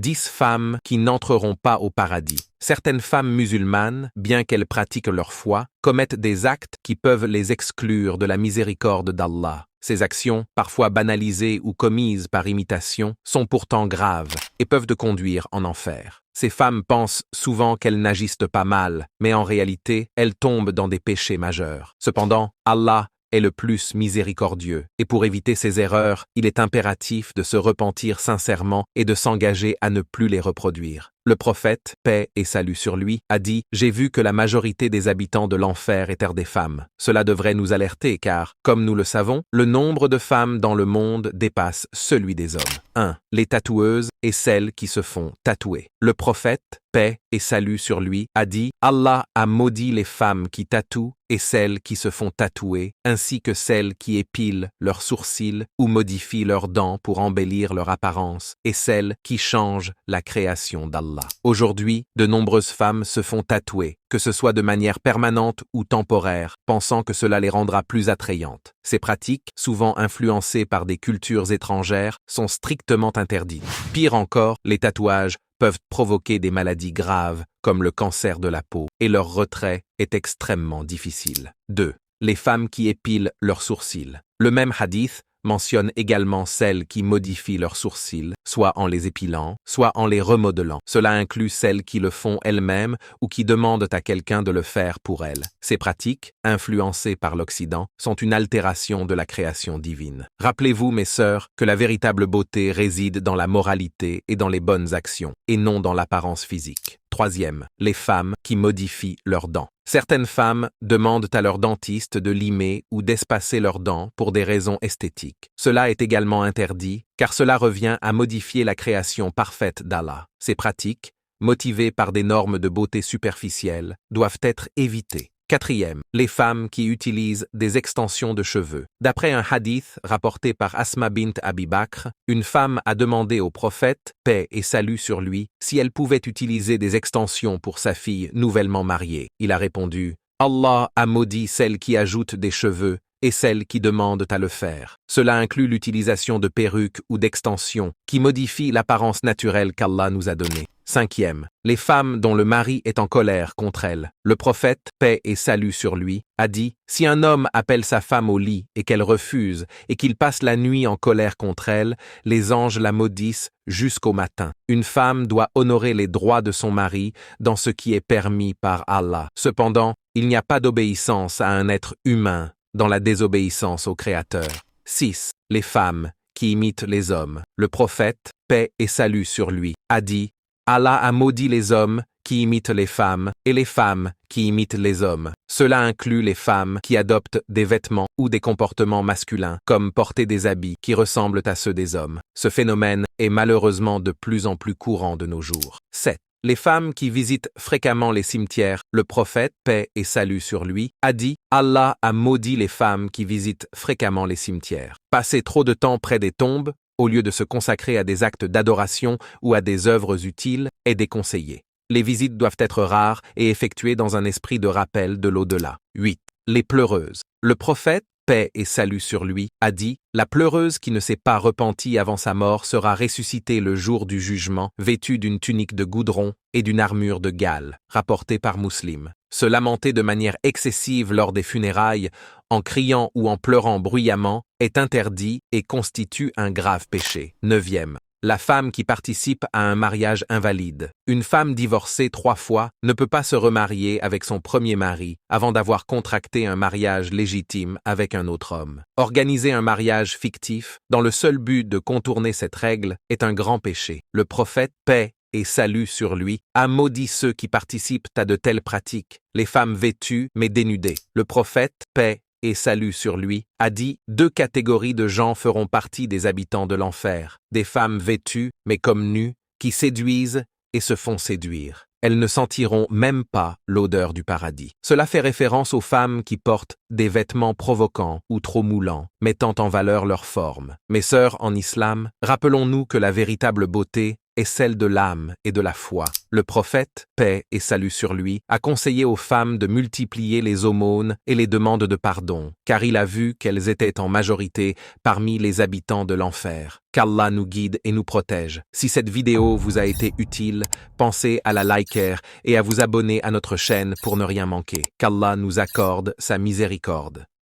10 femmes qui n'entreront pas au paradis. Certaines femmes musulmanes, bien qu'elles pratiquent leur foi, commettent des actes qui peuvent les exclure de la miséricorde d'Allah. Ces actions, parfois banalisées ou commises par imitation, sont pourtant graves et peuvent te conduire en enfer. Ces femmes pensent souvent qu'elles n'agissent pas mal, mais en réalité, elles tombent dans des péchés majeurs. Cependant, Allah est le plus miséricordieux, et pour éviter ces erreurs, il est impératif de se repentir sincèrement et de s'engager à ne plus les reproduire. Le prophète, paix et salut sur lui, a dit « J'ai vu que la majorité des habitants de l'enfer étaient des femmes. Cela devrait nous alerter car, comme nous le savons, le nombre de femmes dans le monde dépasse celui des hommes. 1. Les tatoueuses et celles qui se font tatouer. Le prophète, paix et salut sur lui, a dit « Allah a maudit les femmes qui tatouent et celles qui se font tatouer, ainsi que celles qui épilent leurs sourcils ou modifient leurs dents pour embellir leur apparence, et celles qui changent la création d'Allah. » Aujourd'hui, de nombreuses femmes se font tatouer, que ce soit de manière permanente ou temporaire, pensant que cela les rendra plus attrayantes. Ces pratiques, souvent influencées par des cultures étrangères, sont strictement interdites. Pire encore, les tatouages peuvent provoquer des maladies graves, comme le cancer de la peau, et leur retrait est extrêmement difficile. 2. Les femmes qui épilent leurs sourcils. Le même hadith mentionne également celles qui modifient leurs sourcils, soit en les épilant, soit en les remodelant. Cela inclut celles qui le font elles-mêmes ou qui demandent à quelqu'un de le faire pour elles. Ces pratiques, influencées par l'Occident, sont une altération de la création divine. Rappelez-vous, mes sœurs, que la véritable beauté réside dans la moralité et dans les bonnes actions, et non dans l'apparence physique. 3. Les femmes qui modifient leurs dents. Certaines femmes demandent à leur dentiste de limer ou d'espacer leurs dents pour des raisons esthétiques. Cela est également interdit, car cela revient à modifier la création parfaite d'Allah. Ces pratiques, motivées par des normes de beauté superficielles, doivent être évitées. 4. Les femmes qui utilisent des extensions de cheveux. D'après un hadith rapporté par Asma bint Abi Bakr, une femme a demandé au prophète, paix et salut sur lui, si elle pouvait utiliser des extensions pour sa fille nouvellement mariée. Il a répondu « Allah a maudit celles qui ajoutent des cheveux et celles qui demandent à le faire. Cela inclut l'utilisation de perruques ou d'extensions qui modifient l'apparence naturelle qu'Allah nous a donnée. 5. Les femmes dont le mari est en colère contre elles. Le prophète, paix et salut sur lui, a dit « Si un homme appelle sa femme au lit et qu'elle refuse et qu'il passe la nuit en colère contre elle, les anges la maudissent jusqu'au matin. Une femme doit honorer les droits de son mari dans ce qui est permis par Allah. Cependant, il n'y a pas d'obéissance à un être humain dans la désobéissance au Créateur. 6. Les femmes qui imitent les hommes. Le prophète, paix et salut sur lui, a dit « Allah a maudit les hommes qui imitent les femmes et les femmes qui imitent les hommes. Cela inclut les femmes qui adoptent des vêtements ou des comportements masculins, comme porter des habits qui ressemblent à ceux des hommes. Ce phénomène est malheureusement de plus en plus courant de nos jours. 7. Les femmes qui visitent fréquemment les cimetières. Le prophète, paix et salut sur lui, a dit « Allah a maudit les femmes qui visitent fréquemment les cimetières. Passer trop de temps près des tombes, au lieu de se consacrer à des actes d'adoration ou à des œuvres utiles, est déconseillé. Les visites doivent être rares et effectuées dans un esprit de rappel de l'au-delà. 8. Les pleureuses. Le prophète, paix et salut sur lui, a dit « La pleureuse qui ne s'est pas repentie avant sa mort sera ressuscitée le jour du jugement, vêtue d'une tunique de goudron et d'une armure de gale. » Rapporté par Muslim. Se lamenter de manière excessive lors des funérailles, en criant ou en pleurant bruyamment, est interdit et constitue un grave péché. 9. La femme qui participe à un mariage invalide. Une femme divorcée 3 fois ne peut pas se remarier avec son premier mari avant d'avoir contracté un mariage légitime avec un autre homme. Organiser un mariage fictif dans le seul but de contourner cette règle est un grand péché. Le prophète, paix et salut sur lui, a maudit ceux qui participent à de telles pratiques, les femmes vêtues mais dénudées. Le prophète, paix et salut sur lui, a dit « 2 catégories de gens feront partie des habitants de l'enfer, des femmes vêtues, mais comme nues, qui séduisent et se font séduire. Elles ne sentiront même pas l'odeur du paradis. » Cela fait référence aux femmes qui portent des vêtements provoquants ou trop moulants, mettant en valeur leur forme. Mes sœurs en islam, rappelons-nous que la véritable beauté est celle de l'âme et de la foi. Le prophète, paix et salut sur lui, a conseillé aux femmes de multiplier les aumônes et les demandes de pardon, car il a vu qu'elles étaient en majorité parmi les habitants de l'enfer. Qu'Allah nous guide et nous protège. Si cette vidéo vous a été utile, pensez à la liker et à vous abonner à notre chaîne pour ne rien manquer. Qu'Allah nous accorde sa miséricorde.